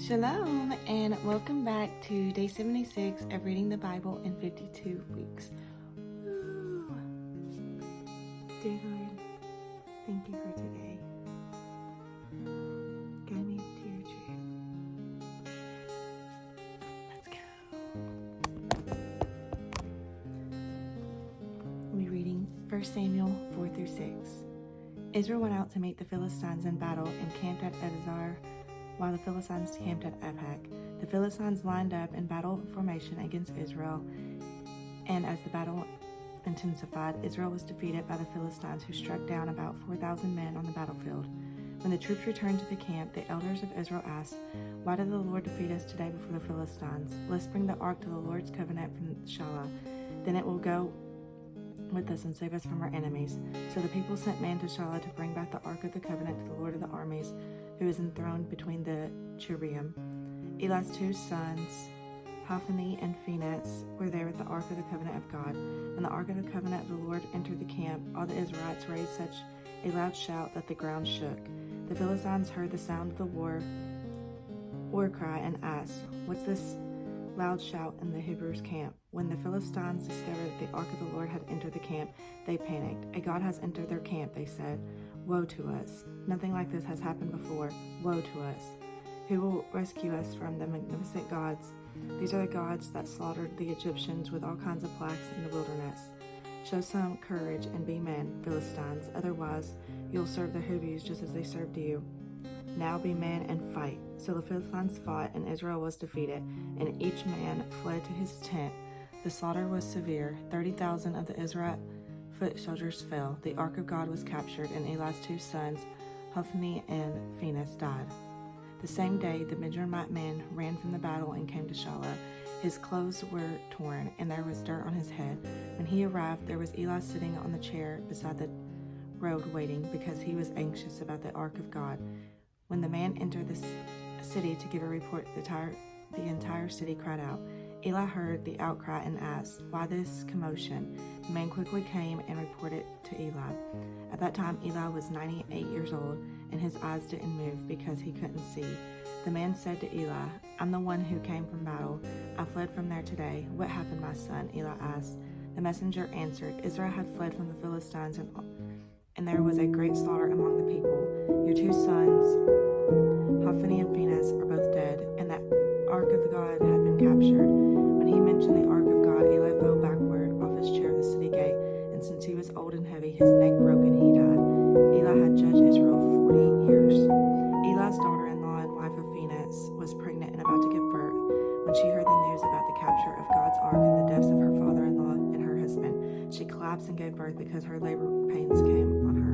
Shalom, and welcome back to day 76 of reading the Bible in 52 weeks. Woo. Dear Lord, thank you for today. Guide me to your truth. Let's go. We'll be reading 1 Samuel 4 through 6. Israel went out to meet the Philistines in battle and camped at Edazar, while the Philistines camped at Aphek. The Philistines lined up in battle formation against Israel, and as the battle intensified, Israel was defeated by the Philistines, who struck down about 4,000 men on the battlefield. When the troops returned to the camp, the elders of Israel asked, "Why did the Lord defeat us today before the Philistines? Let's bring the ark to the Lord's covenant from Shalom. Then it will go with us and save us from our enemies." So the people sent men to Shalom to bring back the ark of the covenant to the Lord of the armies, who is enthroned between the cherubim. Eli's two sons, Hophni and Phinehas, were there with the ark of the covenant of God. When the ark of the covenant of the Lord entered the camp, all the Israelites raised such a loud shout that the ground shook. The Philistines heard the sound of the war cry and asked, "What's this loud shout in the Hebrews' camp?" When the Philistines discovered that the ark of the Lord had entered the camp, they panicked. "A god has entered their camp," they said. "Woe to us! Nothing like this has happened before. Woe to us! Who will rescue us from the magnificent gods? These are the gods that slaughtered the Egyptians with all kinds of plagues in the wilderness. Show some courage and be men, Philistines. Otherwise, you'll serve the Hebrews just as they served you. Now be men and fight." So the Philistines fought, and Israel was defeated, and each man fled to his tent. The slaughter was severe. 30,000 of the Israelite foot soldiers fell. The ark of God was captured, and Eli's two sons, Hophni and Phinehas, died. The same day, the Benjamite man ran from the battle and came to Shalom. His clothes were torn, and there was dirt on his head. When he arrived, there was Eli sitting on the chair beside the road waiting, because he was anxious about the ark of God. When the man entered the city to give a report, the entire city cried out. Eli heard the outcry and asked, "Why this commotion?" The man quickly came and reported to Eli. At that time, Eli was 98 years old, and his eyes didn't move because he couldn't see. The man said to Eli, "I'm the one who came from battle. I fled from there today. What happened, my son?" Eli asked. The messenger answered, "Israel had fled from the Philistines, and there was a great slaughter among the people. Your two sons, Hophni and Phinehas, are both dead, and the ark of God had been captured." When he mentioned the ark of God, Eli fell backward off his chair at the city gate, and since he was old and heavy, his neck broke and he died. Eli had judged Israel 40 years. Eli's daughter-in-law and wife of Phinehas was pregnant and about to give birth. When she heard the news about the capture of God's ark and the deaths of her father-in-law and her husband, she collapsed and gave birth because her labor pains came on her,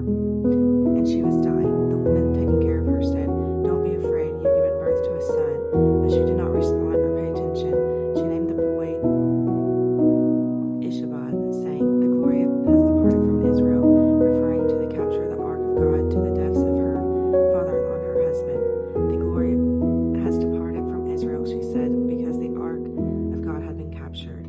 and she was dying. The woman taking care of her said, "Don't be afraid, you've given birth to a son." But she did not respond or pay attention. She named the boy Ishabod, saying, "The glory has departed from Israel," referring to the capture of the ark of God, to the deaths of her father-in-law and her husband. "The glory has departed from Israel," she said, because the ark of God had been captured.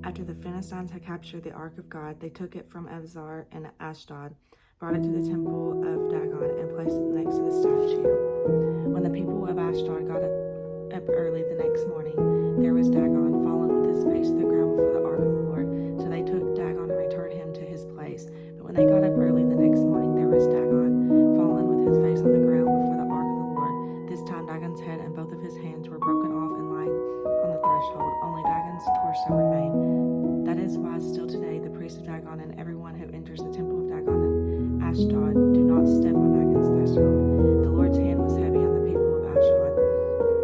After the Philistines had captured the ark of God, they took it from Edazar and Ashdod, brought it to the temple of Dagon, and placed it next to the statue. When the people of Ashdod got up early the next morning, there was Dagon fallen with his face to the ground before the ark of the Lord. So they took Dagon and returned him to his place. But when they got up early the next morning, there was Dagon fallen with his face on the ground before the ark of the Lord. This time Dagon's head and both of his hands were broken off and lying on the threshold. Only Dagon's torso remained. That is why still today the priests of Dagon and everyone who enters the temple of Dagon in Ashdod do not step on Dagon's threshold. The Lord's hand was heavy on the people of Ashdod.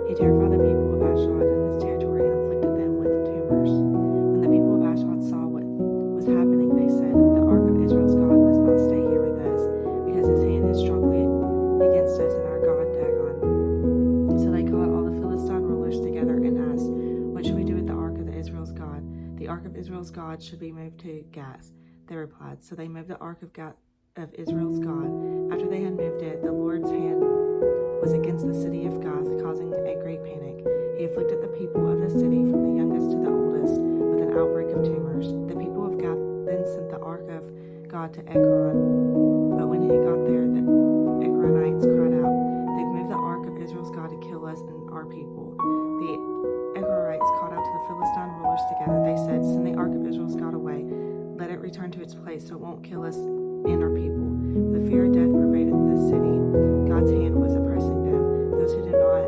He terrified the people of Ashdod and his territory and afflicted them with tumors. When the people of Ashdod saw what was happening, they said, "The ark of Israel's God must not stay here with us, because his hand is strongly against us and our God Dagon." So they called all the Philistine rulers together and asked, "What should we do with the ark of Israel's God?" "The ark of Israel's God should be moved to Gath," they replied. So they moved the ark of Israel's God. After they had moved it, the Lord's hand was against the city of Gath, causing a great panic. He afflicted the people of the city, from the youngest to the oldest, with an outbreak of tumors. The people of Gath then sent the ark of God to Ekron. But when he got there, the Ekronites cried out, "They've moved the ark of Israel's God to kill kill us and our people. The Echorites called out to the Philistine rulers together. They said, "Send the ark of Israel's God away. Let it return to its place so it won't kill us and our people." The fear of death pervaded the city. God's hand was oppressing them. Those who did not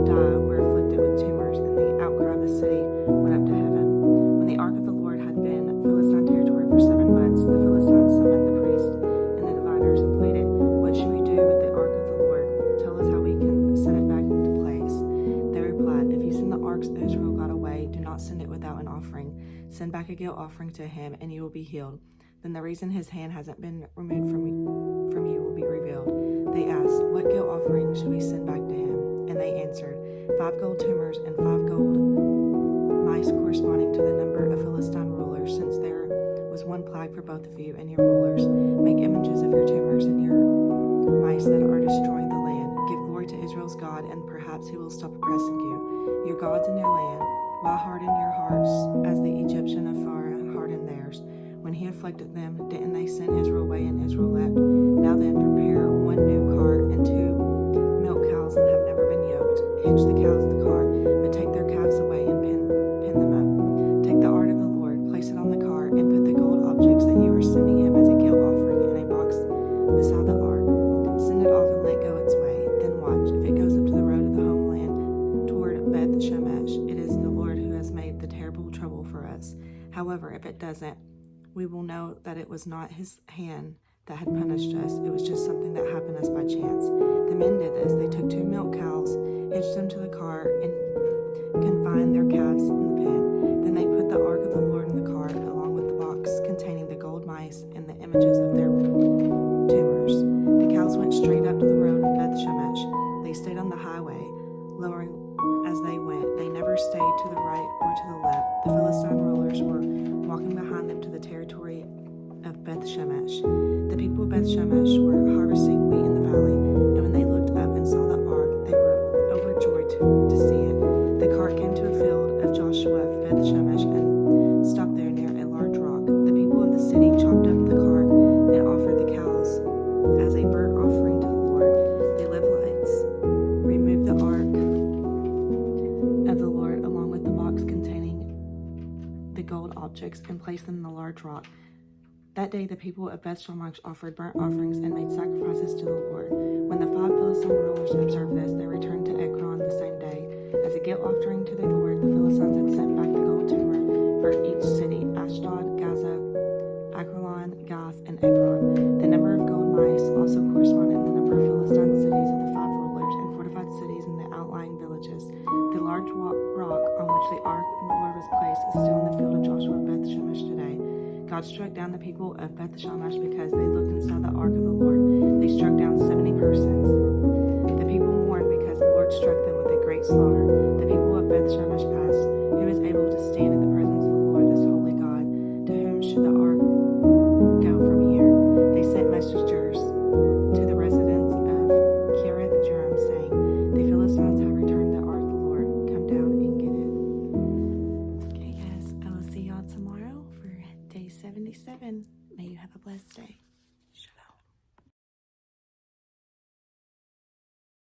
die were afflicted with tumors, and the outcry of the city went up to heaven. When the ark of the Lord had been in Philistine territory for 7 months, the Philistines summoned the priests and the diviners and pleaded, "What should we do with the ark of the Lord? Tell us how we can set it back into place." They replied, "If you send the ark Israel got away, do not send it without an offering. Send back a guilt offering to him, and you will be healed. Then the reason his hand hasn't been removed from you will be revealed." They asked, "What guilt offering should we send back to him?" And they answered, 5 gold tumors and 5 gold mice corresponding to the number of Philistine rulers, since there was one plague for both of you and your rulers. Make images of your tumors and your mice that are destroying the land. Give glory to Israel's God, and perhaps he will stop oppressing you. Your gods in your land, why harden your hearts as the Egyptian of Pharaoh hardened theirs? When he afflicted them, didn't they send Israel away and Israel left? Now then, prepare 1 new cart and 2 milk cows and have never been yoked. Hitch the cows to the cart, but take their calves away and pin them up. Take the ark of the Lord, place it on the cart, and put the gold objects that you are sending him as a guilt offering in a box beside the ark. Send it off and let go its way. Then watch. If it goes up to the road of the homeland toward Beth Shemesh, it is the Lord who has made the terrible trouble for us. However, if it doesn't, we will know that it was not his hand that had punished us. It was just something that happened to us by chance." The men did this. They took 2 milk cows, hitched them to the cart, and confined their calves in the pen. Then they put the ark of the Lord in the cart, along with the box containing the gold mice and the images of their tumors. The cows went straight up to the road of Beth Shemesh. They stayed on the highway, lowering as they went. They never stayed to the right or to the left. The Philistine rulers were walking behind them to the territory of Beth Shemesh. The people of Beth Shemesh were harvesting wheat in the valley, and when they looked up and saw the ark, they were overjoyed to see it. The cart came to a field of Joshua of Beth Shemesh and stopped there near a large rock. The people of the city chopped up the cart and offered the cows as a burnt offering to the Lord. The Levites removed the ark of the Lord along with the box containing the gold objects and placed them in the large rock. That day the people of Beth Shemesh offered burnt offerings and made sacrifices to the Lord. When the 5 Philistine rulers observed this, they returned to Ekron the same day. As a guilt offering to the Lord, the Philistines had sent back the gold tumor for each city: Ashdod, Gaza, Akron, Gath, and Ekron. The number of gold mice also corresponded to the number of Philistine cities of the 5 rulers and fortified cities in the outlying villages. The large rock on which the ark of the Lord was placed is still in the field of Joshua of Beth Shemesh today. God struck down the people of Beth Shemesh because they looked inside the ark of the Lord. They struck down 70 persons. The people mourned because the Lord struck them with a great slaughter. The people of Beth Shemesh asked, "Who is able to stand in the presence of the Lord, this holy God? To whom should the ark go from here?" They sent messengers to the residents of Kiriath Jearim, saying, "The Philistines have returned the ark of the Lord. Come down and get it." Okay, guys, I will see y'all tomorrow for day 77. May you have a blessed day.